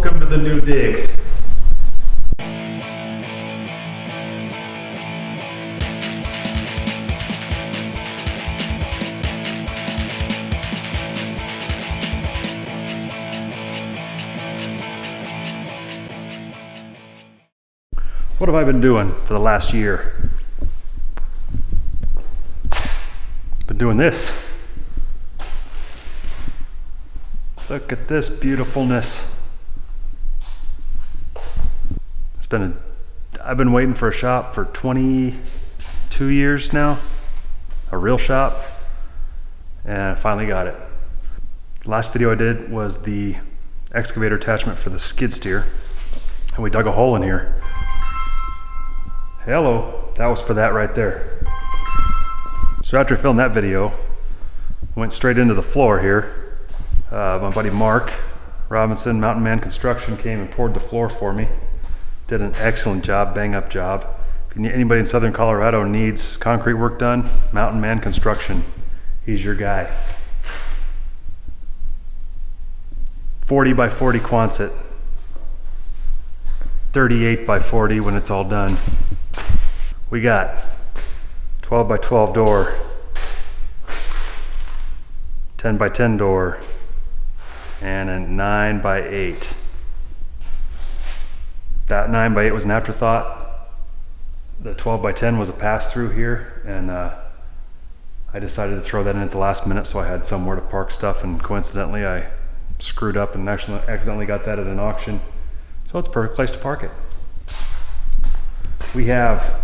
Welcome to the new digs. What have I been doing for the last year? Been doing this. Look at this beautifulness. I've been waiting for a shop for 22 years now, a real shop, and I finally got it. The last video I did was the excavator attachment for the skid steer, and we dug a hole in here. Hello, that was for that right there. So after I filmed that video, I went straight into the floor here. My buddy Mark Robinson, Mountain Man Construction, came and poured the floor for me. Did an excellent job, bang up job. If anybody in Southern Colorado needs concrete work done, Mountain Man Construction, he's your guy. 40 by 40 Quonset, 38 by 40 when it's all done. We got 12 by 12 door, 10 by 10 door, and a 9 by 8. That 9 by 8 was an afterthought. The 12 by 10 was a pass-through here, and I decided to throw that in at the last minute so I had somewhere to park stuff, and coincidentally I screwed up and actually accidentally got that at an auction. So it's a perfect place to park it. We have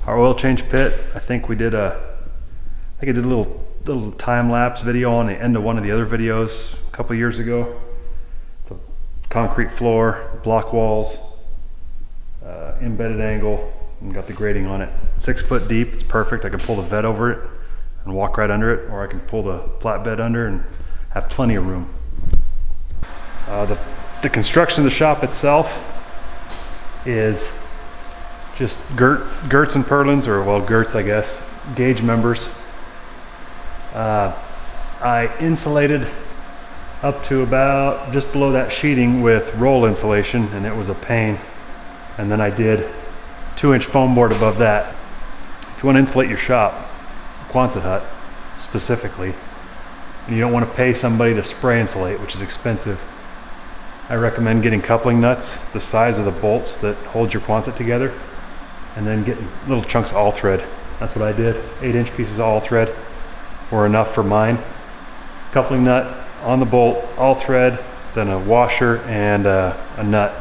our oil change pit. I think I did a little time-lapse video on the end of one of the other videos a couple years ago. It's a concrete floor, block walls, embedded angle, and got the grading on it. 6 foot deep, it's perfect. I can pull the vet over it and walk right under it, or I can pull the flatbed under and have plenty of room. The construction of the shop itself is just girts and purlins, or well, girts I guess, gauge members. I insulated up to about just below that sheeting with roll insulation, and it was a pain. And then I did 2-inch foam board above that. If you want to insulate your shop, Quonset hut specifically, and you don't want to pay somebody to spray insulate, which is expensive, I recommend getting coupling nuts the size of the bolts that hold your Quonset together, and then getting little chunks of all thread. That's what I did. 8-inch pieces of all thread were enough for mine. Coupling nut on the bolt, all thread, then a washer and a nut,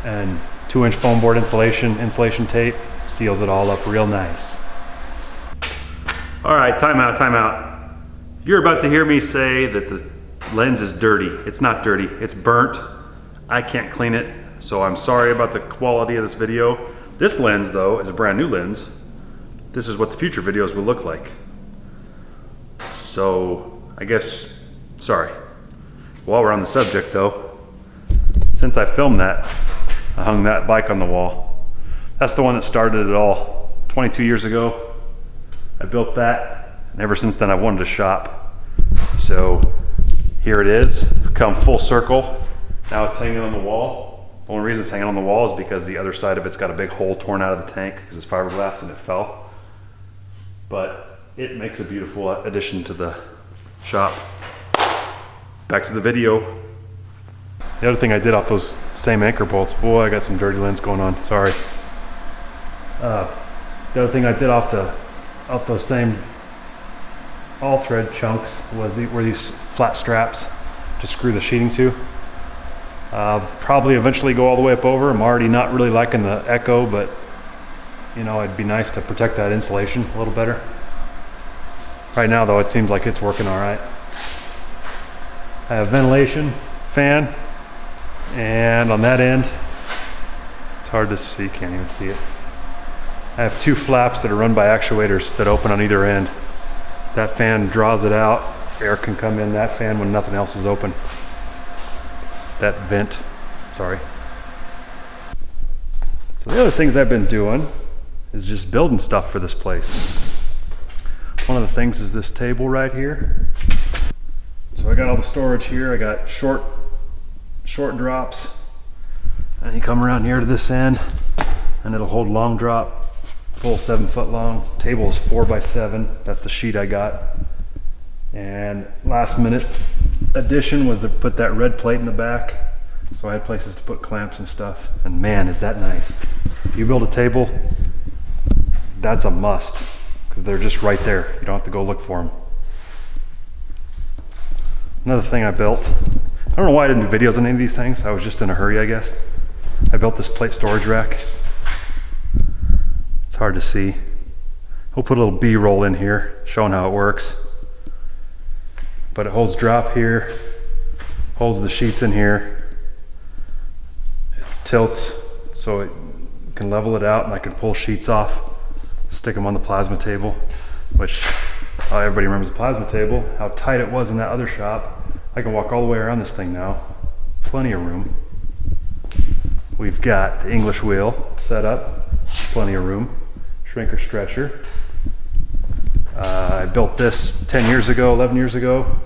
and 2-inch foam board insulation tape seals it all up real nice. All right, time out. You're about to hear me say that the lens is dirty. It's not dirty, it's burnt. I can't clean it, so I'm sorry about the quality of this video. This lens though is a brand new lens. This is what the future videos will look like. So I guess, sorry. While we're on the subject though, since I filmed that, I hung that bike on the wall. That's the one that started it all. 22 years ago, I built that, and ever since then I wanted a shop. So here it is, come full circle. Now it's hanging on the wall. The only reason it's hanging on the wall is because the other side of it's got a big hole torn out of the tank because it's fiberglass and it fell. But it makes a beautiful addition to the shop. Back to the video. The other thing I did off those same anchor bolts, boy, I got some dirty lens going on, sorry. The other thing I did off those same all thread chunks were these flat straps to screw the sheeting to. Probably eventually go all the way up over. I'm already not really liking the echo, but you know, it'd be nice to protect that insulation a little better. Right now though, it seems like it's working all right. I have ventilation, fan, and on that end, it's hard to see, can't even see it. I have 2 flaps that are run by actuators that open on either end. That fan draws it out. Air can come in that fan when nothing else is open. That vent, sorry. So the other things I've been doing is just building stuff for this place. One of the things is this table right here. So I got all the storage here. I got short short drops, and you come around here to this end and it'll hold long drop, full 7 foot long. Table is 4x7. That's the sheet I got. And last minute addition was to put that red plate in the back, so I had places to put clamps and stuff. And man, is that nice. If you build a table, that's a must, because they're just right there. You don't have to go look for them. Another thing I built, I don't know why I didn't do videos on any of these things. I was just in a hurry, I guess. I built this plate storage rack. It's hard to see. We'll put a little B-roll in here showing how it works. But it holds drop here, holds the sheets in here. It tilts so it can level it out, and I can pull sheets off, stick them on the plasma table, which everybody remembers the plasma table, how tight it was in that other shop. I can walk all the way around this thing now. Plenty of room. We've got the English wheel set up, plenty of room. Shrinker stretcher. I built this 10 years ago, 11 years ago.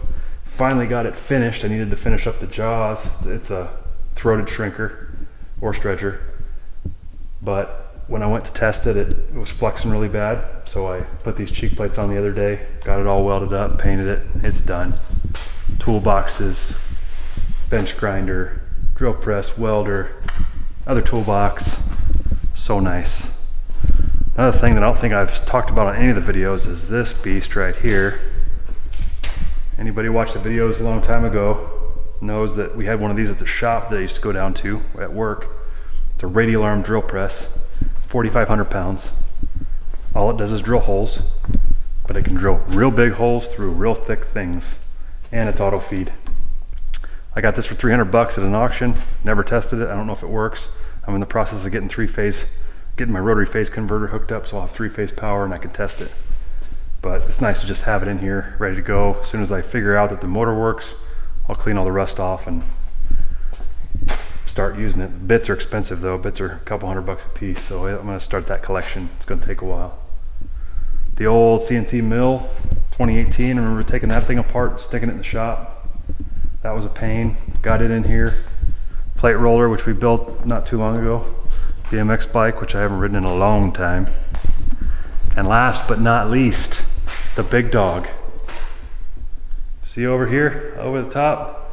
Finally got it finished. I needed to finish up the jaws. It's a throated shrinker or stretcher. But when I went to test it, it was flexing really bad. So I put these cheek plates on the other day, got it all welded up, painted it. It's done. Toolboxes, bench grinder, drill press, welder, other toolbox. So nice. Another thing that I don't think I've talked about on any of the videos is this beast right here. Anybody watched the videos a long time ago knows that we had one of these at the shop that I used to go down to at work. It's a radial arm drill press, 4,500 pounds. All it does is drill holes, but it can drill real big holes through real thick things, and it's auto feed. I got this for 300 bucks at an auction, never tested it. I don't know if it works. I'm in the process of getting my rotary phase converter hooked up, so I'll have 3-phase power and I can test it. But it's nice to just have it in here, ready to go. As soon as I figure out that the motor works, I'll clean all the rust off and start using it. Bits are expensive though. Bits are a couple $100 a piece, so I'm gonna start that collection. It's gonna take a while. The old CNC mill, 2018, I remember taking that thing apart, sticking it in the shop. That was a pain. Got it in here. Plate roller, which we built not too long ago. BMX bike, which I haven't ridden in a long time. And last but not least, the big dog. See over here, over the top?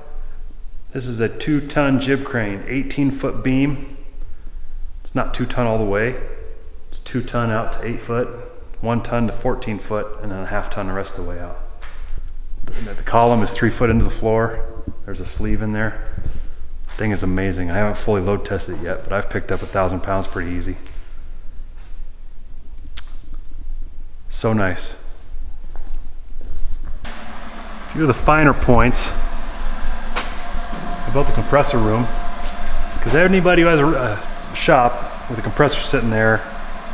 This is a 2-ton jib crane, 18-foot beam. It's not 2-ton all the way. It's 2-ton out to 8 foot, 1 ton to 14 foot, and then a 1/2 ton the rest of the way out. The column is 3 foot into the floor. There's a sleeve in there. Thing is amazing. I haven't fully load tested it yet, but I've picked up 1,000 pounds pretty easy. So nice. A few of the finer points. I built a compressor room because anybody who has a shop with a compressor sitting there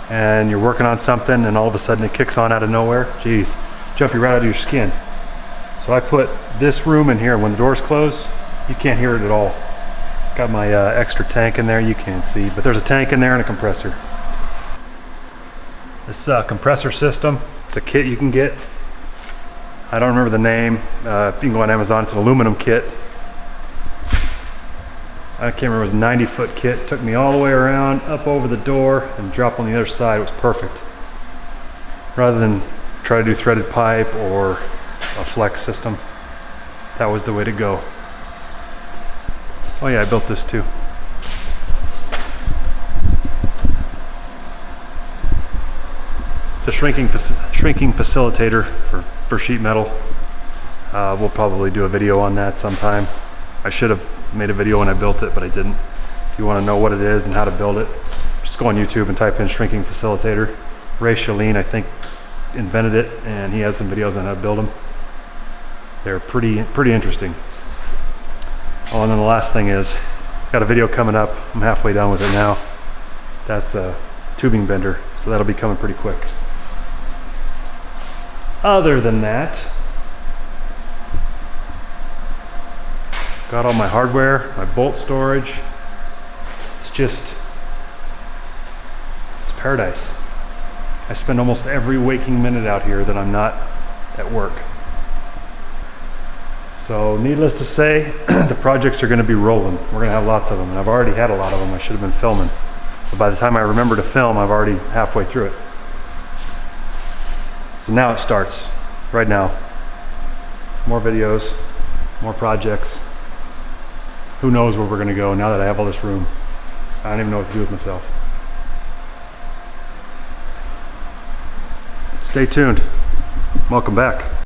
and you're working on something and all of a sudden it kicks on out of nowhere, geez, jump you right out of your skin. So I put this room in here. When the door's closed, you can't hear it at all. Got my extra tank in there, you can't see, but there's a tank in there and a compressor. This compressor system, it's a kit you can get. I don't remember the name. You can go on Amazon, it's an aluminum kit. I can't remember, it was a 90-foot kit. Took me all the way around, up over the door, and drop on the other side. It was perfect. Rather than try to do threaded pipe or a flex system, that was the way to go. Oh yeah, I built this too. It's a shrinking facilitator for sheet metal. We'll probably do a video on that sometime. I should have made a video when I built it, but I didn't. If you want to know what it is and how to build it, just go on YouTube and type in shrinking facilitator. Ray Chalene, I think, invented it, and he has some videos on how to build them. They're pretty interesting. Oh, and then the last thing is, got a video coming up. I'm halfway done with it now. That's a tubing bender, so that'll be coming pretty quick. Other than that, got all my hardware, my bolt storage. It's paradise. I spend almost every waking minute out here that I'm not at work. So needless to say, the projects are gonna be rolling. We're gonna have lots of them, and I've already had a lot of them. I should have been filming. But by the time I remember to film, I've already halfway through it. So now it starts, right now. More videos, more projects. Who knows where we're gonna go now that I have all this room. I don't even know what to do with myself. Stay tuned. Welcome back.